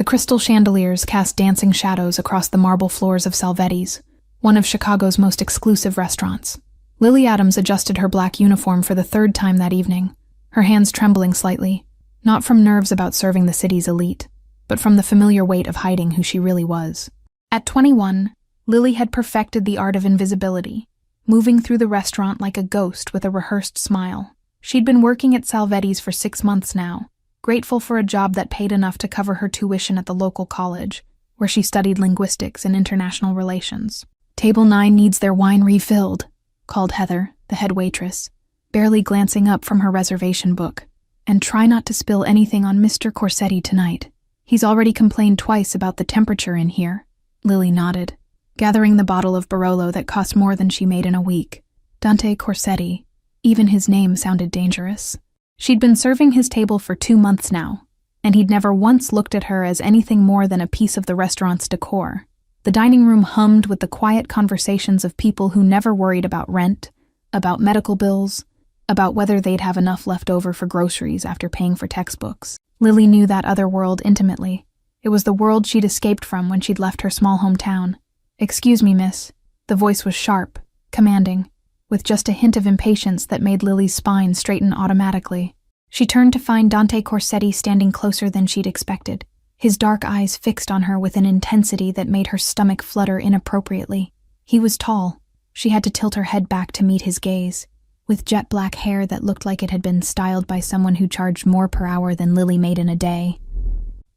The crystal chandeliers cast dancing shadows across the marble floors of Salvetti's, one of Chicago's most exclusive restaurants. Lily Adams adjusted her black uniform for the third time that evening, her hands trembling slightly, not from nerves about serving the city's elite, but from the familiar weight of hiding who she really was. At 21, Lily had perfected the art of invisibility, moving through the restaurant like a ghost with a rehearsed smile. She'd been working at Salvetti's for 6 months now, grateful for a job that paid enough to cover her tuition at the local college, where she studied linguistics and international relations. "Table 9 needs their wine refilled," called Heather, the head waitress, barely glancing up from her reservation book. "And try not to spill anything on Mr. Corsetti tonight. He's already complained twice about the temperature in here." Lily nodded, gathering the bottle of Barolo that cost more than she made in a week. Dante Corsetti. Even his name sounded dangerous. She'd been serving his table for 2 months now, and he'd never once looked at her as anything more than a piece of the restaurant's decor. The dining room hummed with the quiet conversations of people who never worried about rent, about medical bills, about whether they'd have enough left over for groceries after paying for textbooks. Lily knew that other world intimately. It was the world she'd escaped from when she'd left her small hometown. "Excuse me, miss." The voice was sharp, commanding, with just a hint of impatience that made Lily's spine straighten automatically. She turned to find Dante Corsetti standing closer than she'd expected, his dark eyes fixed on her with an intensity that made her stomach flutter inappropriately. He was tall. She had to tilt her head back to meet his gaze, with jet black hair that looked like it had been styled by someone who charged more per hour than Lily made in a day.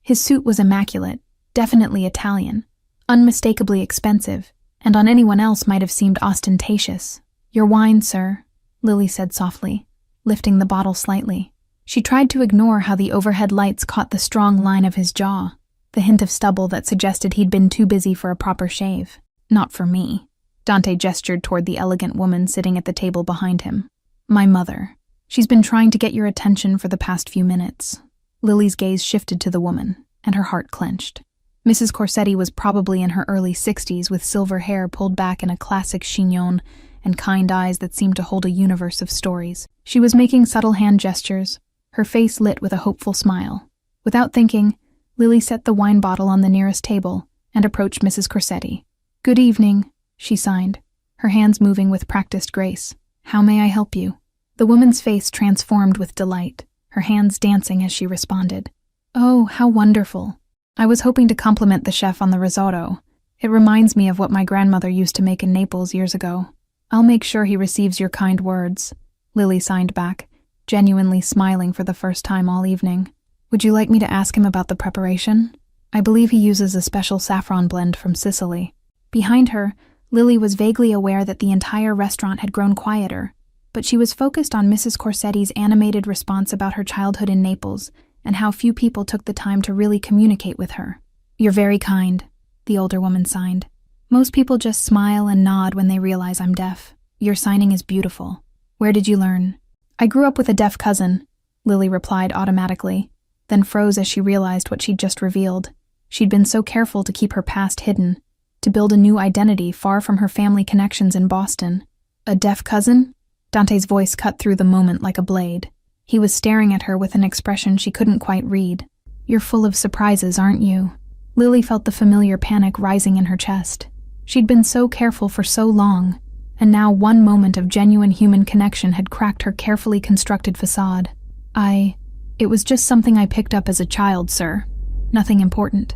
His suit was immaculate, definitely Italian, unmistakably expensive, and on anyone else might have seemed ostentatious. "Your wine, sir," Lily said softly, lifting the bottle slightly. She tried to ignore how the overhead lights caught the strong line of his jaw, the hint of stubble that suggested he'd been too busy for a proper shave. "Not for me." Dante gestured toward the elegant woman sitting at the table behind him. "My mother. She's been trying to get your attention for the past few minutes." Lily's gaze shifted to the woman, and her heart clenched. Mrs. Corsetti was probably in her early 60s with silver hair pulled back in a classic chignon and kind eyes that seemed to hold a universe of stories. She was making subtle hand gestures, her face lit with a hopeful smile. Without thinking, Lily set the wine bottle on the nearest table and approached Mrs. Corsetti. "Good evening," she signed, her hands moving with practiced grace. "How may I help you?" The woman's face transformed with delight, her hands dancing as she responded. "Oh, how wonderful. I was hoping to compliment the chef on the risotto. It reminds me of what my grandmother used to make in Naples years ago. I'll make sure he receives your kind words," Lily signed back, genuinely smiling for the first time all evening. "Would you like me to ask him about the preparation? I believe he uses a special saffron blend from Sicily." Behind her, Lily was vaguely aware that the entire restaurant had grown quieter, but she was focused on Mrs. Corsetti's animated response about her childhood in Naples and how few people took the time to really communicate with her. "You're very kind," the older woman signed. "Most people just smile and nod when they realize I'm deaf. Your signing is beautiful. Where did you learn?" "I grew up with a deaf cousin," Lily replied automatically, then froze as she realized what she'd just revealed. She'd been so careful to keep her past hidden, to build a new identity far from her family connections in Boston. "A deaf cousin?" Dante's voice cut through the moment like a blade. He was staring at her with an expression she couldn't quite read. "You're full of surprises, aren't you?" Lily felt the familiar panic rising in her chest. She'd been so careful for so long, and now one moment of genuine human connection had cracked her carefully constructed facade. It was just something I picked up as a child, sir. Nothing important."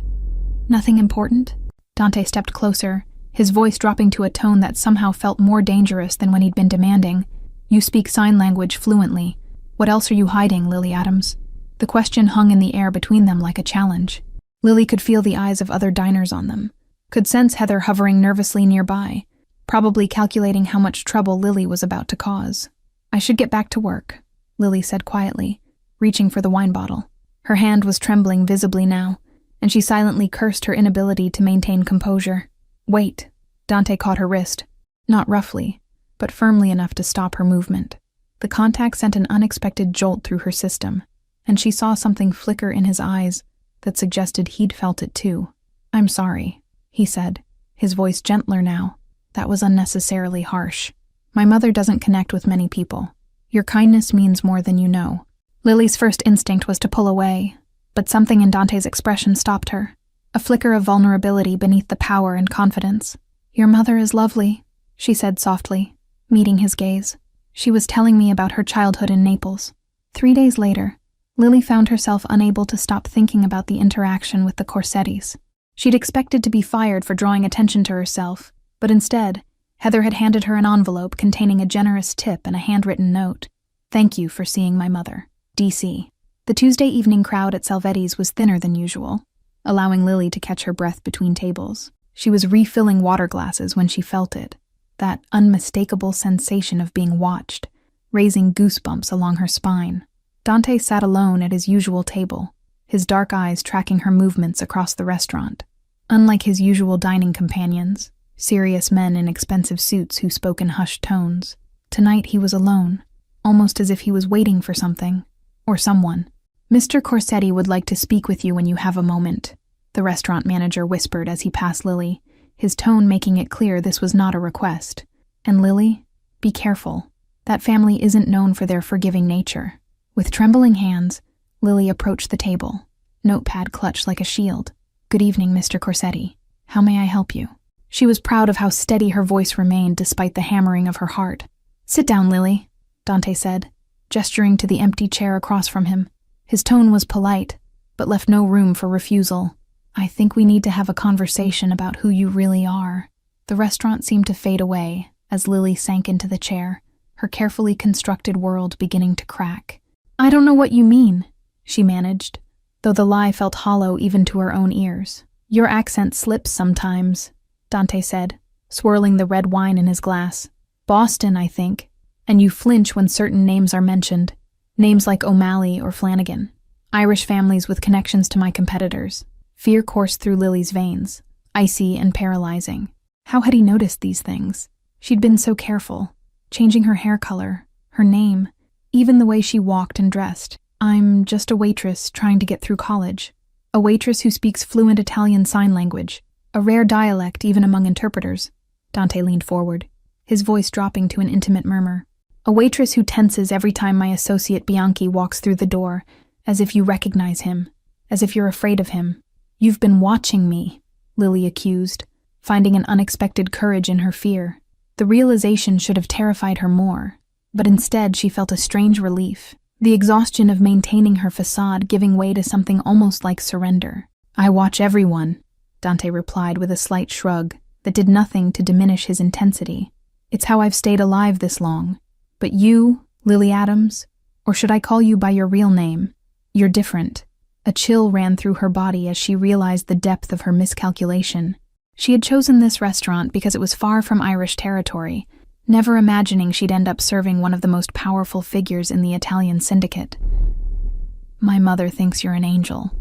"Nothing important?" Dante stepped closer, his voice dropping to a tone that somehow felt more dangerous than when he'd been demanding. "You speak sign language fluently. What else are you hiding, Lily Adams?" The question hung in the air between them like a challenge. Lily could feel the eyes of other diners on them, could sense Heather hovering nervously nearby, probably calculating how much trouble Lily was about to cause. "I should get back to work," Lily said quietly, reaching for the wine bottle. Her hand was trembling visibly now, and she silently cursed her inability to maintain composure. "Wait." Dante caught her wrist, not roughly, but firmly enough to stop her movement. The contact sent an unexpected jolt through her system, and she saw something flicker in his eyes that suggested he'd felt it too. "I'm sorry," he said, his voice gentler now. "That was unnecessarily harsh. My mother doesn't connect with many people. Your kindness means more than you know." Lily's first instinct was to pull away, But something in Dante's expression stopped her, a flicker of vulnerability beneath the power and confidence. "Your mother is lovely," she said softly, meeting his gaze. "She was telling me about her childhood in Naples." 3 days later, Lily found herself unable to stop thinking about the interaction with the Corsettis. She'd expected to be fired for drawing attention to herself, but instead, Heather had handed her an envelope containing a generous tip and a handwritten note. "Thank you for seeing my mother. DC." The Tuesday evening crowd at Salvetti's was thinner than usual, allowing Lily to catch her breath between tables. She was refilling water glasses when she felt it, that unmistakable sensation of being watched, raising goosebumps along her spine. Dante sat alone at his usual table, his dark eyes tracking her movements across the restaurant. Unlike his usual dining companions, serious men in expensive suits who spoke in hushed tones, tonight he was alone, almost as if he was waiting for something, or someone. "Mr. Corsetti would like to speak with you when you have a moment," the restaurant manager whispered as he passed Lily, his tone making it clear this was not a request. "And Lily, be careful. That family isn't known for their forgiving nature." With trembling hands, Lily approached the table, notepad clutched like a shield. "Good evening, Mr. Corsetti. How may I help you?" She was proud of how steady her voice remained despite the hammering of her heart. "Sit down, Lily," Dante said, gesturing to the empty chair across from him. His tone was polite, but left no room for refusal. "I think we need to have a conversation about who you really are." The restaurant seemed to fade away as Lily sank into the chair, her carefully constructed world beginning to crack. "I don't know what you mean," she managed, though the lie felt hollow even to her own ears. "Your accent slips sometimes," Dante said, swirling the red wine in his glass. "Boston, I think. And you flinch when certain names are mentioned. Names like O'Malley or Flanagan. Irish families with connections to my competitors." Fear coursed through Lily's veins, icy and paralyzing. How had he noticed these things? She'd been so careful, changing her hair color, her name, even the way she walked and dressed. "I'm just a waitress trying to get through college. A waitress who speaks fluent Italian sign language, a rare dialect even among interpreters." Dante leaned forward, his voice dropping to an intimate murmur. "A waitress who tenses every time my associate Bianchi walks through the door, as if you recognize him, as if you're afraid of him." "You've been watching me," Lily accused, finding an unexpected courage in her fear. The realization should have terrified her more, but instead she felt a strange relief, the exhaustion of maintaining her facade giving way to something almost like surrender. "I watch everyone," Dante replied with a slight shrug that did nothing to diminish his intensity. "It's how I've stayed alive this long. But you, Lily Adams, or should I call you by your real name? You're different." A chill ran through her body as she realized the depth of her miscalculation. She had chosen this restaurant because it was far from Irish territory, never imagining she'd end up serving one of the most powerful figures in the Italian syndicate. "My mother thinks you're an angel,"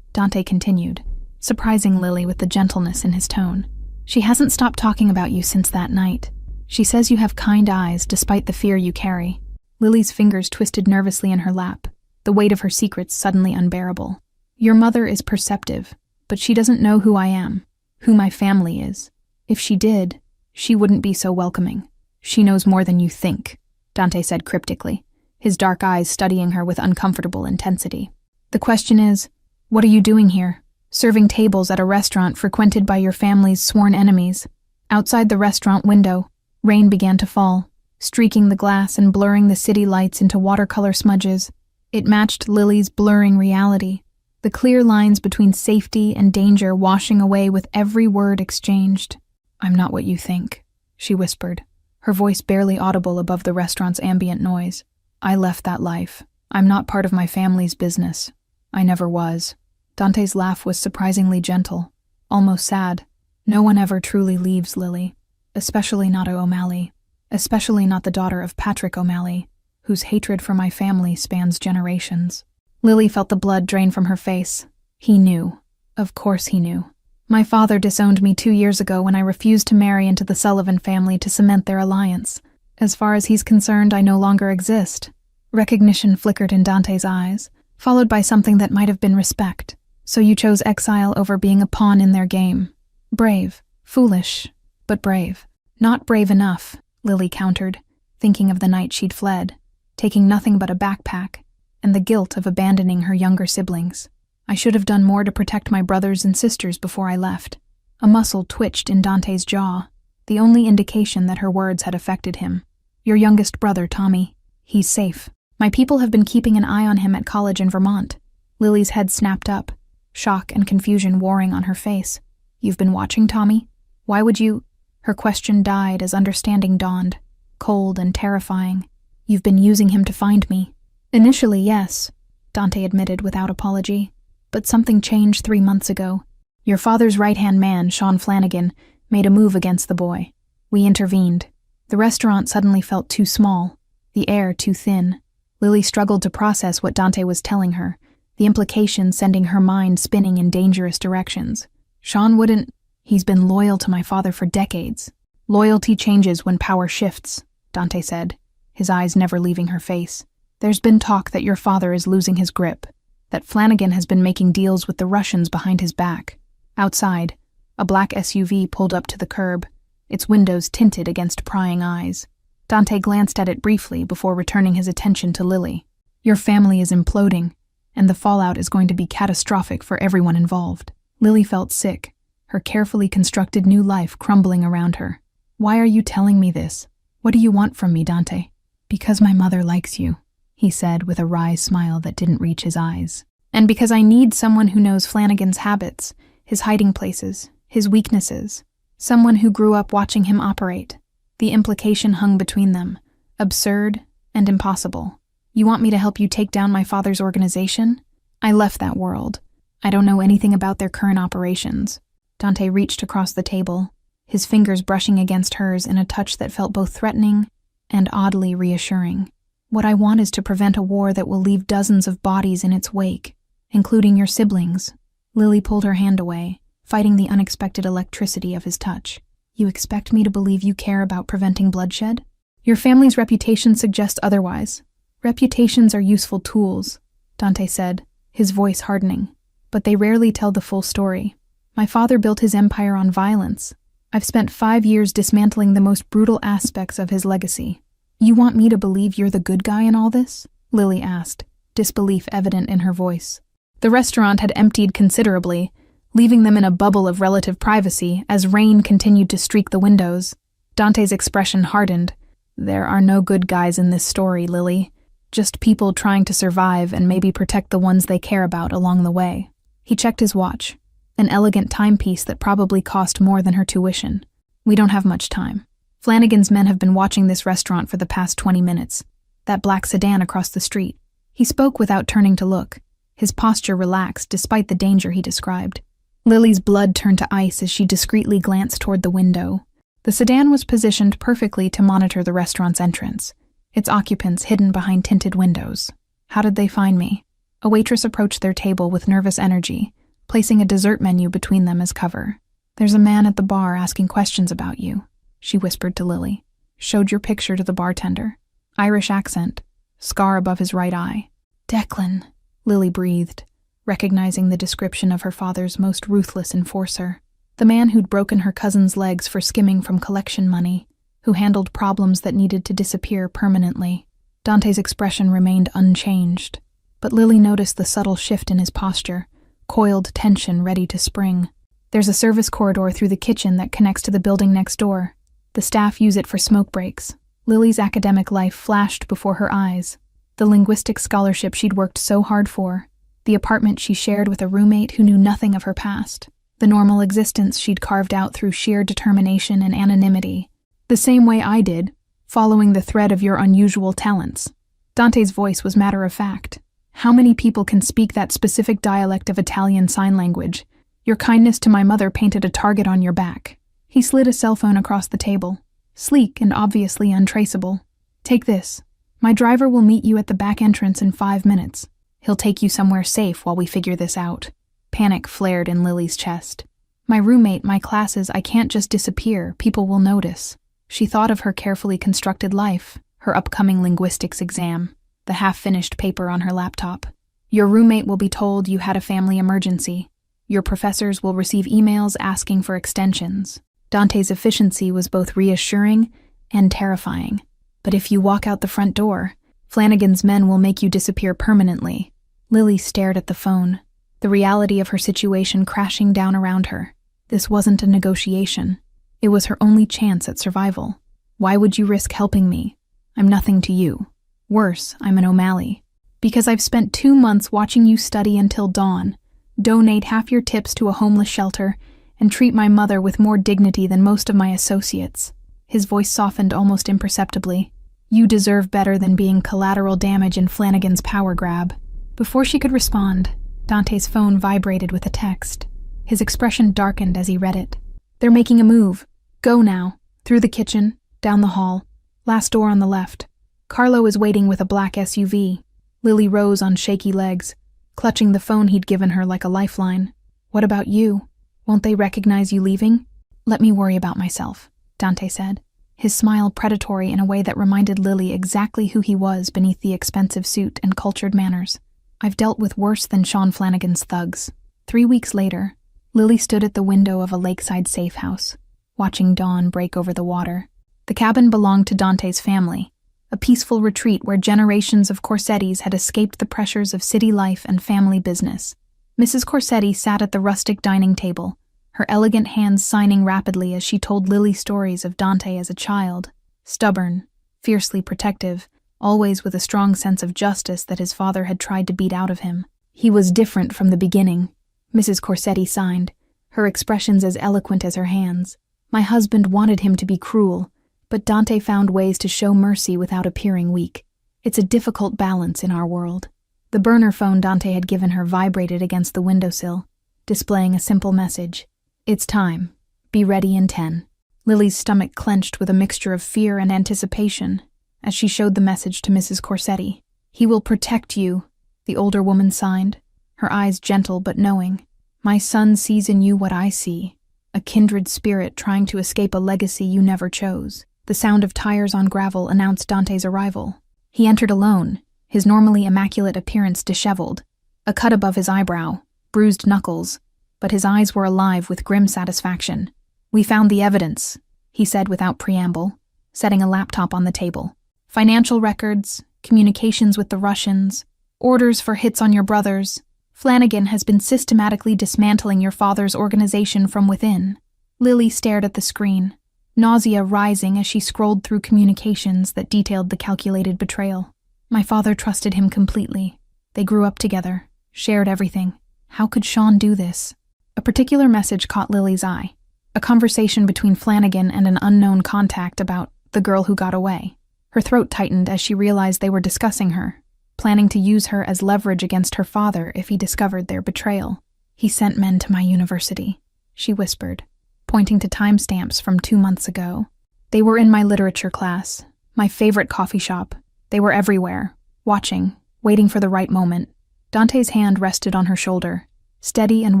Dante continued, surprising Lily with the gentleness in his tone. "She hasn't stopped talking about you since that night. She says you have kind eyes despite the fear you carry." Lily's fingers twisted nervously in her lap, the weight of her secrets suddenly unbearable. "Your mother is perceptive, but she doesn't know who I am, who my family is. If she did, she wouldn't be so welcoming. She knows more than you think," Dante said cryptically, his dark eyes studying her with uncomfortable intensity. "The question is, what are you doing here, serving tables at a restaurant frequented by your family's sworn enemies?" Outside the restaurant window, rain began to fall, streaking the glass and blurring the city lights into watercolor smudges. It matched Lily's blurring reality, the clear lines between safety and danger washing away with every word exchanged. "I'm not what you think," she whispered, her voice barely audible above the restaurant's ambient noise. "I left that life. I'm not part of my family's business. I never was." Dante's laugh was surprisingly gentle, almost sad. "No one ever truly leaves, Lily, especially not O'Malley, especially not the daughter of Patrick O'Malley, whose hatred for my family spans generations." Lily felt the blood drain from her face. He knew. Of course he knew. "My father disowned me 2 years ago when I refused to marry into the Sullivan family to cement their alliance. As far as he's concerned, I no longer exist." Recognition flickered in Dante's eyes, followed by something that might have been respect. "So you chose exile over being a pawn in their game. Brave. Foolish, but brave." "Not brave enough," Lily countered, thinking of the night she'd fled, taking nothing but a backpack, and the guilt of abandoning her younger siblings. I should have done more to protect my brothers and sisters before I left. A muscle twitched in Dante's jaw, the only indication that her words had affected him. Your youngest brother, Tommy. He's safe. My people have been keeping an eye on him at college in Vermont. Lily's head snapped up, shock and confusion warring on her face. You've been watching Tommy? Why would you? Her question died as understanding dawned, cold and terrifying. You've been using him to find me. Initially, yes, Dante admitted without apology. But something changed 3 months ago. Your father's right-hand man, Sean Flanagan, made a move against the boy. We intervened. The restaurant suddenly felt too small, the air too thin. Lily struggled to process what Dante was telling her, the implications sending her mind spinning in dangerous directions. Sean wouldn't. He's been loyal to my father for decades. Loyalty changes when power shifts, Dante said, his eyes never leaving her face. There's been talk that your father is losing his grip, that Flanagan has been making deals with the Russians behind his back. Outside, a black SUV pulled up to the curb, its windows tinted against prying eyes. Dante glanced at it briefly before returning his attention to Lily. Your family is imploding, and the fallout is going to be catastrophic for everyone involved. Lily felt sick, her carefully constructed new life crumbling around her. Why are you telling me this? What do you want from me, Dante? Because my mother likes you, he said with a wry smile that didn't reach his eyes. And because I need someone who knows Flanagan's habits, his hiding places, his weaknesses. Someone who grew up watching him operate. The implication hung between them, absurd and impossible. You want me to help you take down my father's organization? I left that world. I don't know anything about their current operations. Dante reached across the table, his fingers brushing against hers in a touch that felt both threatening and oddly reassuring. What I want is to prevent a war that will leave dozens of bodies in its wake, including your siblings. Lily pulled her hand away, fighting the unexpected electricity of his touch. You expect me to believe you care about preventing bloodshed? Your family's reputation suggests otherwise. Reputations are useful tools, Dante said, his voice hardening, but they rarely tell the full story. My father built his empire on violence. I've spent 5 years dismantling the most brutal aspects of his legacy. You want me to believe you're the good guy in all this? Lily asked, disbelief evident in her voice. The restaurant had emptied considerably, leaving them in a bubble of relative privacy as rain continued to streak the windows. Dante's expression hardened. There are no good guys in this story, Lily. Just people trying to survive and maybe protect the ones they care about along the way. He checked his watch, an elegant timepiece that probably cost more than her tuition. We don't have much time. Flanagan's men have been watching this restaurant for the past 20 minutes. That black sedan across the street. He spoke without turning to look, his posture relaxed despite the danger he described. Lily's blood turned to ice as she discreetly glanced toward the window. The sedan was positioned perfectly to monitor the restaurant's entrance, its occupants hidden behind tinted windows. How did they find me? A waitress approached their table with nervous energy, placing a dessert menu between them as cover. There's a man at the bar asking questions about you, she whispered to Lily. Showed your picture to the bartender. Irish accent, scar above his right eye. Declan, Lily breathed, recognizing the description of her father's most ruthless enforcer. The man who'd broken her cousin's legs for skimming from collection money, who handled problems that needed to disappear permanently. Dante's expression remained unchanged, but Lily noticed the subtle shift in his posture, coiled tension ready to spring. There's a service corridor through the kitchen that connects to the building next door. The staff use it for smoke breaks. Lily's academic life flashed before her eyes. The linguistic scholarship she'd worked so hard for. The apartment she shared with a roommate who knew nothing of her past. The normal existence she'd carved out through sheer determination and anonymity. The same way I did, following the thread of your unusual talents. Dante's voice was matter of fact. How many people can speak that specific dialect of Italian sign language? Your kindness to my mother painted a target on your back. He slid a cell phone across the table, sleek and obviously untraceable. Take this. My driver will meet you at the back entrance in 5 minutes. He'll take you somewhere safe while we figure this out. Panic flared in Lily's chest. My roommate, my classes, I can't just disappear. People will notice. She thought of her carefully constructed life, her upcoming linguistics exam, the half-finished paper on her laptop. Your roommate will be told you had a family emergency. Your professors will receive emails asking for extensions. Dante's efficiency was both reassuring and terrifying. But if you walk out the front door, Flanagan's men will make you disappear permanently. Lily stared at the phone. The the reality of her situation crashing down around her. This wasn't a negotiation. It was her only chance at survival. Why would you risk helping me? I'm nothing to you. Worse, I'm an O'Malley. Because I've spent 2 months watching you study until dawn, donate half your tips to a homeless shelter, and treat my mother with more dignity than most of my associates. His voice softened almost imperceptibly. You deserve better than being collateral damage in Flanagan's power grab. Before she could respond, Dante's phone vibrated with a text. His expression darkened as he read it. They're making a move. Go now. Through the kitchen, down the hall. Last door on the left. Carlo is waiting with a black SUV. Lily rose on shaky legs, clutching the phone he'd given her like a lifeline. What about you? Won't they recognize you leaving? Let me worry about myself, Dante said, his smile predatory in a way that reminded Lily exactly who he was beneath the expensive suit and cultured manners. I've dealt with worse than Sean Flanagan's thugs. 3 weeks later, Lily stood at the window of a lakeside safe house, watching dawn break over the water. The cabin belonged to Dante's family, a peaceful retreat where generations of Corsettis had escaped the pressures of city life and family business. Mrs. Corsetti sat at the rustic dining table, her elegant hands signing rapidly as she told Lily stories of Dante as a child, stubborn, fiercely protective, always with a strong sense of justice that his father had tried to beat out of him. He was different from the beginning, Mrs. Corsetti signed, her expressions as eloquent as her hands. My husband wanted him to be cruel, but Dante found ways to show mercy without appearing weak. It's a difficult balance in our world. The burner phone Dante had given her vibrated against the windowsill, displaying a simple message. It's time. Be ready in 10. Lily's stomach clenched with a mixture of fear and anticipation as she showed the message to Mrs. Corsetti. He will protect you, the older woman signed, her eyes gentle but knowing. My son sees in you what I see, a kindred spirit trying to escape a legacy you never chose. The sound of tires on gravel announced Dante's arrival. He entered alone, his normally immaculate appearance disheveled, a cut above his eyebrow, bruised knuckles, but his eyes were alive with grim satisfaction. We found the evidence, he said without preamble, setting a laptop on the table. Financial records, communications with the Russians, orders for hits on your brothers. Flanagan has been systematically dismantling your father's organization from within. Lily stared at the screen, nausea rising as she scrolled through communications that detailed the calculated betrayal. My father trusted him completely. They grew up together, shared everything. How could Sean do this? A particular message caught Lily's eye. A conversation between Flanagan and an unknown contact about the girl who got away. Her throat tightened as she realized they were discussing her, planning to use her as leverage against her father if he discovered their betrayal. He sent men to my university, she whispered, pointing to timestamps from 2 months ago. They were in my literature class, my favorite coffee shop. They were everywhere, watching, waiting for the right moment. Dante's hand rested on her shoulder, steady and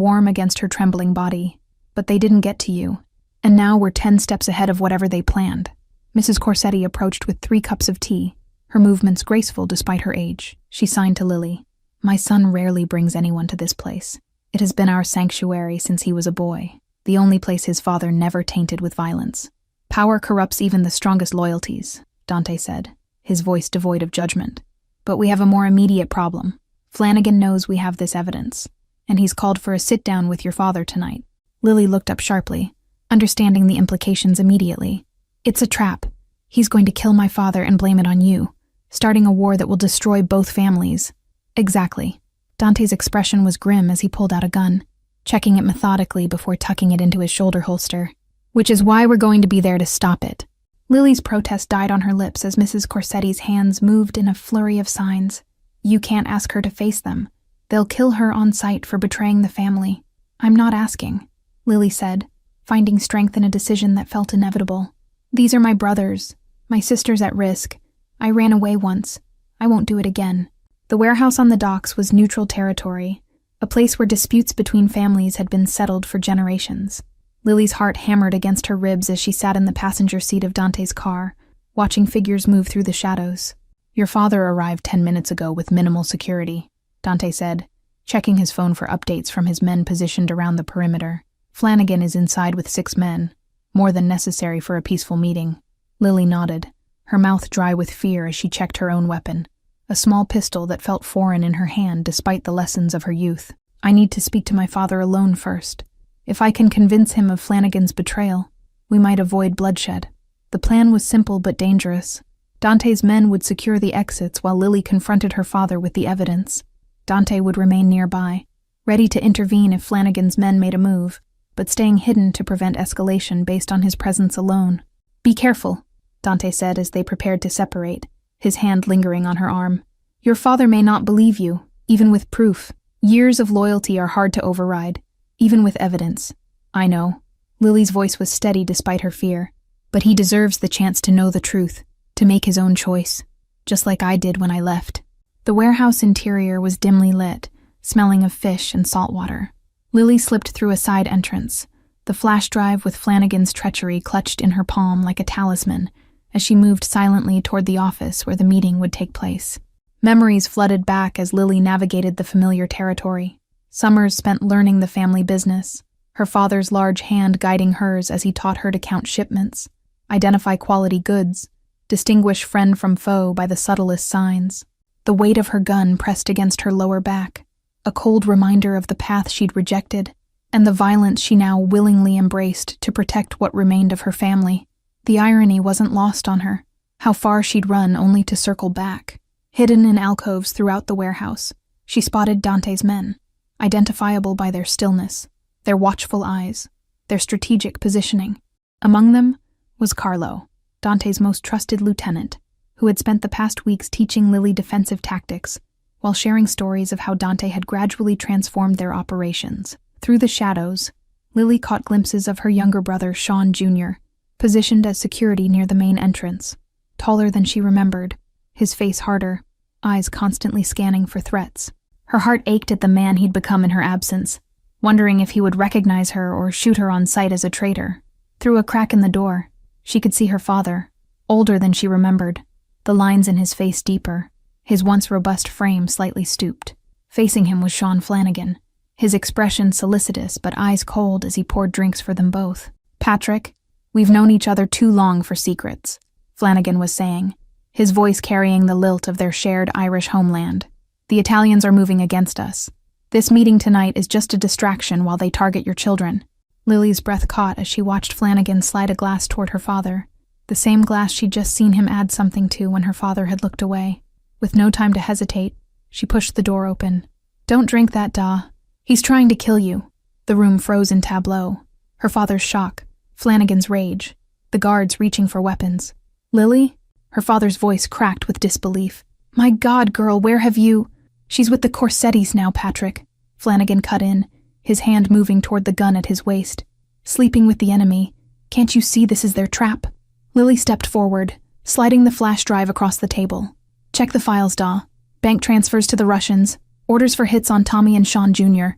warm against her trembling body. But they didn't get to you, and now we're 10 steps ahead of whatever they planned. Mrs. Corsetti approached with 3 cups of tea, her movements graceful despite her age. She signed to Lily. My son rarely brings anyone to this place. It has been our sanctuary since he was a boy, the only place his father never tainted with violence. Power corrupts even the strongest loyalties, Dante said, his voice devoid of judgment. But we have a more immediate problem. Flanagan knows we have this evidence, and he's called for a sit-down with your father tonight. Lily looked up sharply, understanding the implications immediately. It's a trap. He's going to kill my father and blame it on you, starting a war that will destroy both families. Exactly. Dante's expression was grim as he pulled out a gun, checking it methodically before tucking it into his shoulder holster. Which is why we're going to be there to stop it. Lily's protest died on her lips as Mrs. Corsetti's hands moved in a flurry of signs. You can't ask her to face them. They'll kill her on sight for betraying the family. I'm not asking, Lily said, finding strength in a decision that felt inevitable. These are my brothers. My sister's at risk. I ran away once. I won't do it again. The warehouse on the docks was neutral territory, a place where disputes between families had been settled for generations. Lily's heart hammered against her ribs as she sat in the passenger seat of Dante's car, watching figures move through the shadows. Your father arrived 10 minutes ago with minimal security, Dante said, checking his phone for updates from his men positioned around the perimeter. Flanagan is inside with 6 men, more than necessary for a peaceful meeting. Lily nodded, her mouth dry with fear as she checked her own weapon, a small pistol that felt foreign in her hand despite the lessons of her youth. I need to speak to my father alone first. If I can convince him of Flanagan's betrayal, we might avoid bloodshed. The plan was simple but dangerous. Dante's men would secure the exits while Lily confronted her father with the evidence. Dante would remain nearby, ready to intervene if Flanagan's men made a move, but staying hidden to prevent escalation based on his presence alone. Be careful, Dante said as they prepared to separate, his hand lingering on her arm. Your father may not believe you, even with proof. Years of loyalty are hard to override, even with evidence. I know. Lily's voice was steady despite her fear, but he deserves the chance to know the truth, to make his own choice, just like I did when I left. The warehouse interior was dimly lit, smelling of fish and salt water. Lily slipped through a side entrance, the flash drive with Flanagan's treachery clutched in her palm like a talisman, as she moved silently toward the office where the meeting would take place. Memories flooded back as Lily navigated the familiar territory. Summers spent learning the family business, her father's large hand guiding hers as he taught her to count shipments, identify quality goods, distinguish friend from foe by the subtlest signs. The weight of her gun pressed against her lower back, a cold reminder of the path she'd rejected, and the violence she now willingly embraced to protect what remained of her family. The irony wasn't lost on her, how far she'd run only to circle back. Hidden in alcoves throughout the warehouse, she spotted Dante's men, identifiable by their stillness, their watchful eyes, their strategic positioning. Among them was Carlo, Dante's most trusted lieutenant, who had spent the past weeks teaching Lily defensive tactics, while sharing stories of how Dante had gradually transformed their operations. Through the shadows, Lily caught glimpses of her younger brother, Sean Jr., positioned as security near the main entrance, taller than she remembered, his face harder, eyes constantly scanning for threats. Her heart ached at the man he'd become in her absence, wondering if he would recognize her or shoot her on sight as a traitor. Through a crack in the door, she could see her father, older than she remembered, the lines in his face deeper, his once robust frame slightly stooped. Facing him was Sean Flanagan, his expression solicitous but eyes cold as he poured drinks for them both. Patrick, we've known each other too long for secrets, Flanagan was saying, his voice carrying the lilt of their shared Irish homeland. The Italians are moving against us. This meeting tonight is just a distraction while they target your children. Lily's breath caught as she watched Flanagan slide a glass toward her father, the same glass she'd just seen him add something to when her father had looked away. With no time to hesitate, she pushed the door open. Don't drink that, Da. He's trying to kill you. The room froze in tableau. Her father's shock, Flanagan's rage, the guards reaching for weapons. Lily? Her father's voice cracked with disbelief. My God, girl, where have you... She's with the Corsettis now, Patrick. Flanagan cut in, his hand moving toward the gun at his waist. Sleeping with the enemy. Can't you see this is their trap? Lily stepped forward, sliding the flash drive across the table. Check the files, Da. Bank transfers to the Russians. Orders for hits on Tommy and Sean Jr.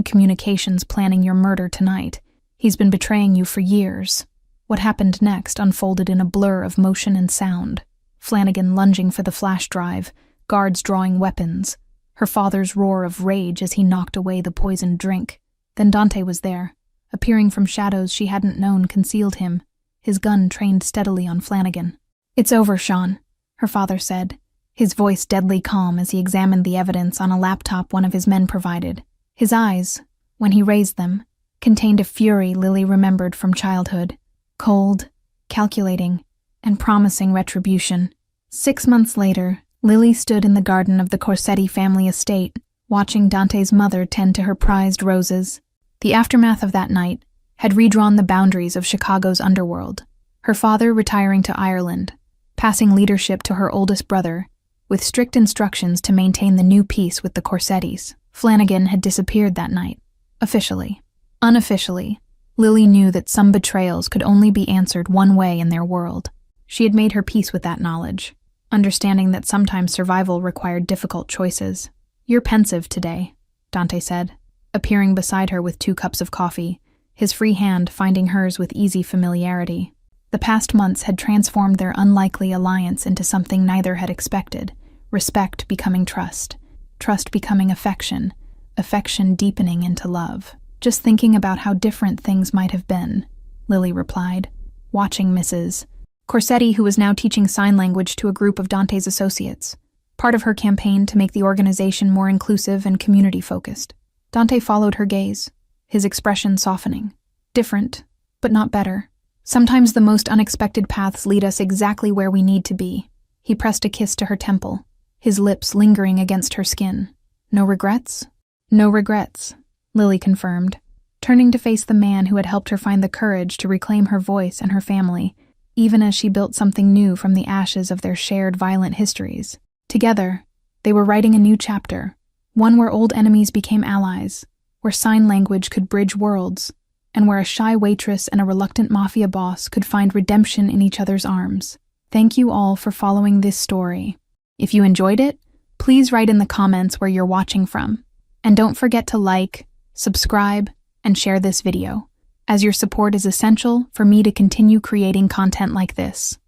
Communications planning your murder tonight. He's been betraying you for years. What happened next unfolded in a blur of motion and sound. Flanagan lunging for the flash drive, guards drawing weapons, her father's roar of rage as he knocked away the poisoned drink. Then Dante was there, appearing from shadows she hadn't known concealed him, his gun trained steadily on Flanagan. It's over, Sean, her father said, his voice deadly calm as he examined the evidence on a laptop one of his men provided. His eyes, when he raised them, contained a fury Lily remembered from childhood, cold, calculating, and promising retribution. 6 months later, Lily stood in the garden of the Corsetti family estate, watching Dante's mother tend to her prized roses. The aftermath of that night had redrawn the boundaries of Chicago's underworld, her father retiring to Ireland, passing leadership to her oldest brother, with strict instructions to maintain the new peace with the Corsettis. Flanagan had disappeared that night, officially. Unofficially, Lily knew that some betrayals could only be answered one way in their world. She had made her peace with that knowledge, understanding that sometimes survival required difficult choices. You're pensive today, Dante said, appearing beside her with 2 cups of coffee, his free hand finding hers with easy familiarity. The past months had transformed their unlikely alliance into something neither had expected, respect becoming trust, trust becoming affection, affection deepening into love. Just thinking about how different things might have been, Lily replied, watching Mrs. Corsetti, who was now teaching sign language to a group of Dante's associates, part of her campaign to make the organization more inclusive and community-focused. Dante followed her gaze, his expression softening. Different, but not better. Sometimes the most unexpected paths lead us exactly where we need to be. He pressed a kiss to her temple, his lips lingering against her skin. No regrets? No regrets, Lily confirmed, turning to face the man who had helped her find the courage to reclaim her voice and her family, even as she built something new from the ashes of their shared violent histories. Together, they were writing a new chapter, one where old enemies became allies, where sign language could bridge worlds, and where a shy waitress and a reluctant mafia boss could find redemption in each other's arms. Thank you all for following this story. If you enjoyed it, please write in the comments where you're watching from. And don't forget to like, subscribe, and share this video, as your support is essential for me to continue creating content like this.